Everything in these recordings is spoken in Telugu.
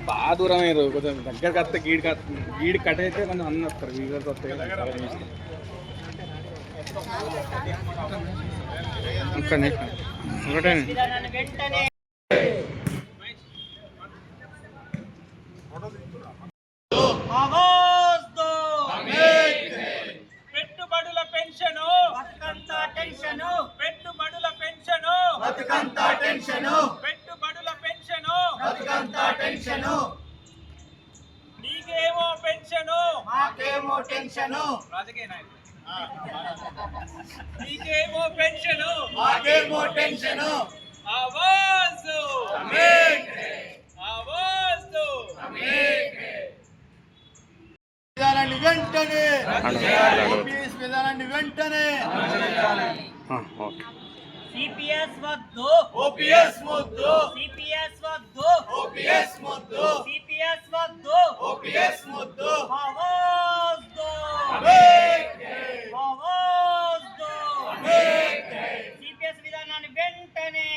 బాగా దూరం అయ్యారు కొంచెం దగ్గరకు వస్తే గీడి కట్ అయితే కొంచెం అన్నీ వస్తారు వీడియోస్ వస్తాయి ఒకటే పెట్టుబడుల పెన్షను పెట్టుబడుల పెన్షను పెట్టుబడుల పెన్షను నీకేమో పెన్షను మాకేమో టెన్షను రాజకీయ నాయకుడు నీకేమో పెన్షను మాకేమో టెన్షను ఆవాజ్ ఆవాజ్ విధానాన్ని వెంటనే ఓపీఎస్ విధానాన్ని వెంటనే సిపిఎస్ వద్దు ఓపీఎస్ ముద్దు సిపిఎస్ వద్దు ఓపీఎస్ ముద్దు సిపిఎస్ వద్దు ఓపీఎస్ ముద్దు ఆవాజ్ దో ఆవాజ్ దో సిపిఎస్ విధానాన్ని వెంటనే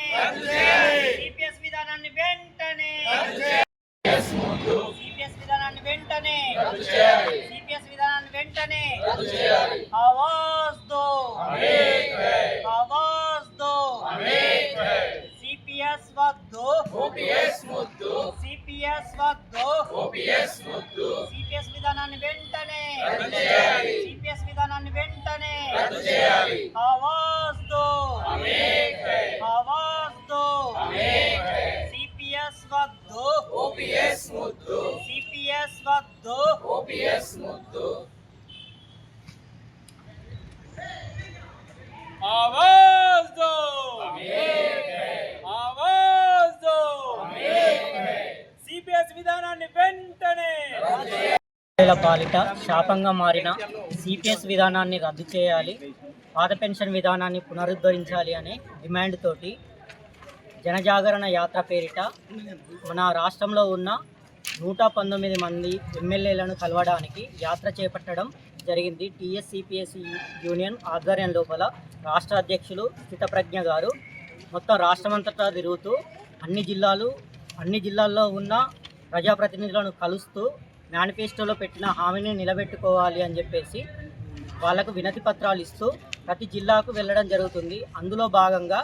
సిపిఎస్ విధానాన్ని వెంటనే సిపిఎస్ విధానాన్ని వెంటనే సిపిఎస్ విధానాన్ని వెంటనే ఆవాజ్ దో ఆవాజ్ దో సిపిఎస్ వద్దు ఓపీఎస్ ముద్దు సిపిఎస్ వద్దు ఓపీఎస్ ముద్దు సిపిఎస్ విధానాన్ని వెంటనే సిపిఎస్ విధానాన్ని వెంటనే ఆవాజ్ దో ఆవాజ్ దో సిపిఎస్ వద్దు ఓపీఎస్ ముద్దు సిపిఎస్ వద్దు ఓపీఎస్ ముద్దు आवाज दो आवाज दो సిపిఎస్ విధానాన్ని వెంటనే పాలిట శాపంగా మారిన సిపిఎస్ విధానాన్ని రద్దు చేయాలి, పాత పెన్షన్ విధానాన్ని పునరుద్ధరించాలి అనే డిమాండ్ తోటి జనజాగరణ యాత్ర పేరిట మన రాష్ట్రంలో ఉన్న 119 మంది ఎమ్మెల్యేలను కలవడానికి యాత్ర చేపట్టడం జరిగింది. టీఎస్సిపిఎస్ యూనియన్ ఆధ్వర్యం లోపల రాష్ట్ర అధ్యక్షులు స్థితప్రజ్ఞ గారు మొత్తం రాష్ట్రమంతటా తిరుగుతూ అన్ని జిల్లాల్లో ఉన్న ప్రజాప్రతినిధులను కలుస్తూ మేనిఫెస్టోలో పెట్టిన హామీని నిలబెట్టుకోవాలి అని చెప్పేసి వాళ్లకు వినతి పత్రాలు ఇస్తూ ప్రతి జిల్లాకు వెళ్ళడం జరుగుతుంది. అందులో భాగంగా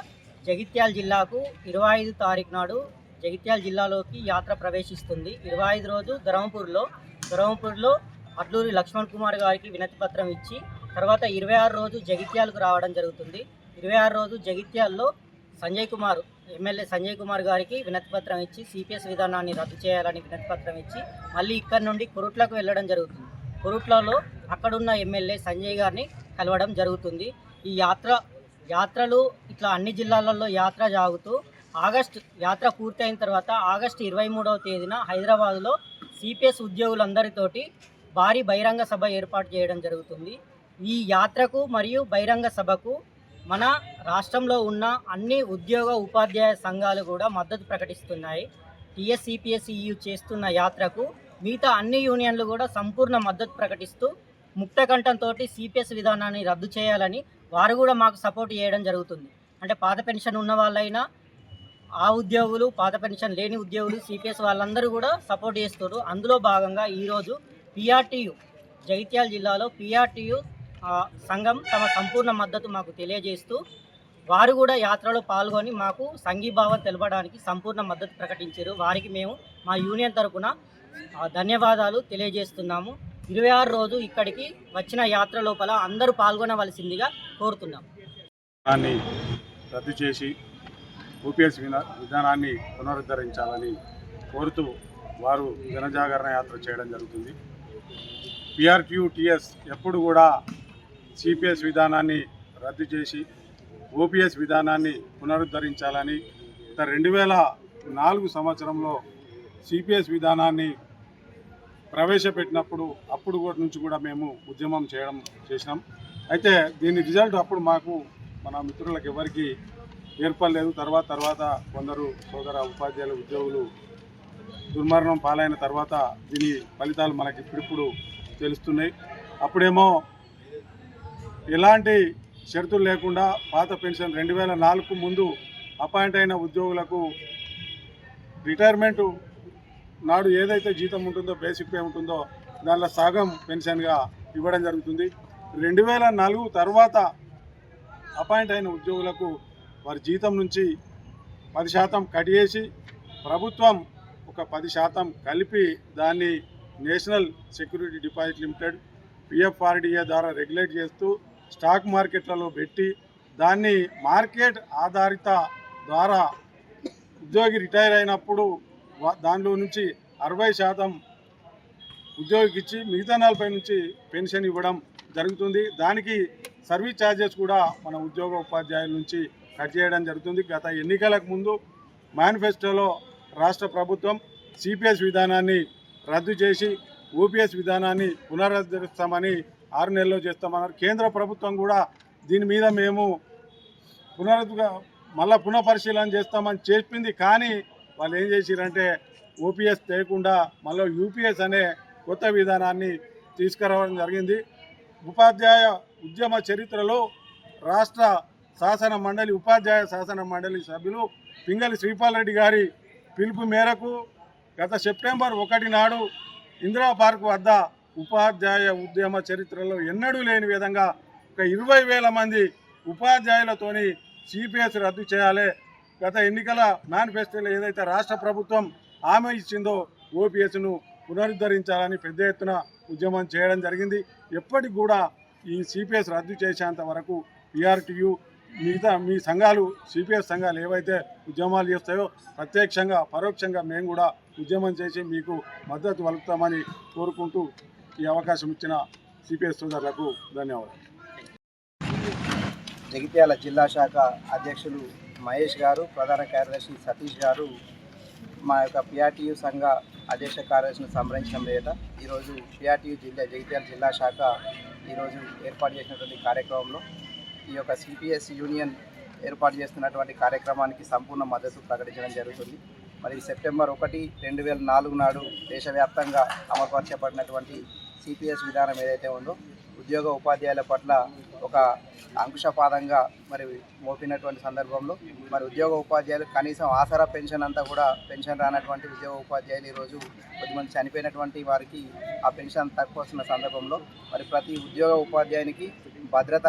జగిత్యాల జిల్లాకు 25 తారీఖు నాడు జగిత్యాల జిల్లాలోకి యాత్ర ప్రవేశిస్తుంది. 25 రోజు ధర్మపూర్లో అడ్లూరి లక్ష్మణ్ కుమార్ గారికి వినతి పత్రం ఇచ్చి తర్వాత 26 రోజు జగిత్యాలకు రావడం జరుగుతుంది. 26 రోజు జగిత్యాల్లో ఎమ్మెల్యే సంజయ్ కుమార్ గారికి వినతి పత్రం ఇచ్చి సిపిఎస్ విధానాన్ని రద్దు చేయాలని వినతి పత్రం ఇచ్చి మళ్ళీ ఇక్కడి నుండి కొరుట్లకు వెళ్ళడం జరుగుతుంది. కొరుట్లలో అక్కడున్న ఎమ్మెల్యే సంజయ్ గారిని కలవడం జరుగుతుంది. ఈ యాత్రలు ఇట్లా అన్ని జిల్లాలలో యాత్ర సాగుతూ యాత్ర పూర్తయిన తర్వాత ఆగస్టు 23వ తేదీన హైదరాబాద్లో సిపిఎస్ ఉద్యోగులందరితోటి భారీ బహిరంగ సభ ఏర్పాటు చేయడం జరుగుతుంది. ఈ యాత్రకు మరియు బహిరంగ సభకు మన రాష్ట్రంలో ఉన్న అన్ని ఉద్యోగ ఉపాధ్యాయ సంఘాలు కూడా మద్దతు ప్రకటిస్తున్నాయి. టీఎస్సిపిఎస్ఈయు చేస్తున్న యాత్రకు మిగతా అన్ని యూనియన్లు కూడా సంపూర్ణ మద్దతు ప్రకటిస్తూ ముక్తకంఠంతో సిపిఎస్ విధానాన్ని రద్దు చేయాలని వారు కూడా మాకు సపోర్ట్ చేయడం జరుగుతుంది. అంటే పాత పెన్షన్ ఉన్న వాళ్ళైనా ఆ ఉద్యోగులు, పాత పెన్షన్ లేని ఉద్యోగులు, సిపిఎస్ వాళ్ళందరూ కూడా సపోర్ట్ చేస్తారు. అందులో భాగంగా ఈరోజు పిఆర్టీయు జగిత్యాల జిల్లాలో పిఆర్టీయు సంఘం తమ సంపూర్ణ మద్దతు మాకు తెలియజేస్తూ వారు కూడా యాత్రలో పాల్గొని మాకు సంఘీభావం తెలపడానికి సంపూర్ణ మద్దతు ప్రకటించారు. వారికి మేము మా యూనియన్ తరఫున ధన్యవాదాలు తెలియజేస్తున్నాము. 26 రోజు ఇక్కడికి వచ్చిన యాత్ర లోపల అందరూ పాల్గొనవలసిందిగా కోరుతున్నాం. రద్దు చేసి ఓపీఎస్ విధానాన్ని పునరుద్ధరించాలని కోరుతూ వారు జనజాగరణ యాత్ర చేయడం జరుగుతుంది. పిఆర్టీయూ టీఎస్ ఎప్పుడు కూడా సిపిఎస్ విధానాన్ని రద్దు చేసి ఓపీఎస్ విధానాన్ని పునరుద్ధరించాలని 2004 సంవత్సరంలో సిపిఎస్ విధానాన్ని ప్రవేశపెట్టినప్పుడు అప్పుడు నుంచి కూడా మేము ఉద్యమం చేసినాం. అయితే దీని రిజల్ట్ అప్పుడు మాకు మన మిత్రులకు ఎవరికి ఏర్పడలేదు. తర్వాత కొందరు సోదర ఉపాధ్యాయుల ఉద్యోగులు దుర్మరణం పాలైన తర్వాత దీని ఫలితాలు మనకి ఇప్పుడిప్పుడు తెలుస్తున్నాయి. అప్పుడేమో ఎలాంటి షరతులు లేకుండా పాత పెన్షన్ 2004కు ముందు అపాయింట్ అయిన ఉద్యోగులకు రిటైర్మెంటు నాడు ఏదైతే జీతం ఉంటుందో బేసిక్ పే ఉంటుందో దానిలో సగం పెన్షన్గా ఇవ్వడం జరుగుతుంది. 2004 తర్వాత అపాయింట్ అయిన ఉద్యోగులకు వారి జీతం నుంచి 10% కట్ చేసి ప్రభుత్వం ఒక 10% కలిపి దాన్ని national security deposit limited PFRDA ద్వారా రెగ్యులేట్ చేస్తూ స్టాక్ మార్కెట్లలో పెట్టి దాన్ని మార్కెట్ ఆధారిత ద్వారా ఉద్యోగి రిటైర్ అయినప్పుడు దానిలో నుంచి 60% ఉద్యోగికి ఇచ్చి మిగతా 40 నుంచి పెన్షన్ ఇవ్వడం జరుగుతుంది. దానికి సర్వీస్ ఛార్జెస్ కూడా మన ఉద్యోగ ఉపాధ్యాయుల నుంచి కట్ చేయడం జరుగుతుంది. గత ఎన్నికలకు ముందు మేనిఫెస్టోలో రాష్ట్ర ప్రభుత్వం CPS విధానాన్ని రద్దు చేసి OPS విధానాన్ని పునరుద్ధరిస్తామని 6 నెలల్లో చేస్తామన్నారు. కేంద్ర ప్రభుత్వం కూడా దీని మీద మేము పునఃపరిశీలన చేస్తామని చెప్పింది. కానీ వాళ్ళు ఏం చేసిరంటే OPS చేయకుండా మళ్ళీ UPS అనే కొత్త విధానాన్ని తీసుకురావడం జరిగింది. ఉపాధ్యాయ ఉద్యమ చరిత్రలో రాష్ట్ర శాసన మండలి ఉపాధ్యాయ శాసన మండలి సభ్యులు పింగళి శ్రీపాల్ రెడ్డి గారి పిలుపు మేరకు గత సెప్టెంబర్ 1 నాడు ఇందిరా పార్క్ వద్ద ఉపాధ్యాయ ఉద్యమ చరిత్రలో ఎన్నడూ లేని విధంగా ఒక 20,000 మంది ఉపాధ్యాయులతోని CPS రద్దు చేయాలి, గత ఎన్నికల మేనిఫెస్టోలో ఏదైతే రాష్ట్ర ప్రభుత్వం హామీ ఇచ్చిందో OPSను పునరుద్ధరించాలని పెద్ద ఎత్తున ఉద్యమం చేయడం జరిగింది. ఎప్పటికి కూడా ఈ CPS రద్దు చేసేంత వరకు PRTU మిగతా మీ సంఘాలు CPS సంఘాలు ఏవైతే ఉద్యమాలు చేస్తాయో ప్రత్యక్షంగా పరోక్షంగా మేము కూడా ఉద్యమం చేసి మీకు మద్దతు పలుకుతామని కోరుకుంటూ ఈ అవకాశం ఇచ్చిన CPS సోదరులకు ధన్యవాదాలు. జగిత్యాల జిల్లా శాఖ అధ్యక్షులు మహేష్ గారు, ప్రధాన కార్యదర్శి సతీష్ గారు మా యొక్క PRTU సంఘ అధ్యక్ష కార్యదర్శిని సంప్రదించిన మీద ఈరోజు PRTU జగిత్యాల జిల్లా శాఖ ఈరోజు ఏర్పాటు చేసినటువంటి కార్యక్రమంలో ఈ యొక్క CPS యూనియన్ ఏర్పాటు చేస్తున్నటువంటి కార్యక్రమానికి సంపూర్ణ మద్దతు ప్రకటించడం జరుగుతుంది. మరి సెప్టెంబర్ 1, 2004 నాడు దేశవ్యాప్తంగా అమలుపరచబడినటువంటి CPS విధానం ఏదైతే ఉందో ఉద్యోగ ఉపాధ్యాయుల పట్ల ఒక అంకుశపాదంగా మరి మోపినటువంటి సందర్భంలో మరి ఉద్యోగ ఉపాధ్యాయులు కనీసం ఆసరా పెన్షన్ అంతా కూడా పెన్షన్ రానటువంటి ఉద్యోగ ఉపాధ్యాయులు ఈరోజు కొద్దిమంది చనిపోయినటువంటి వారికి ఆ పెన్షన్ తక్కువ వస్తున్న సందర్భంలో మరి ప్రతి ఉద్యోగ ఉపాధ్యాయునికి భద్రత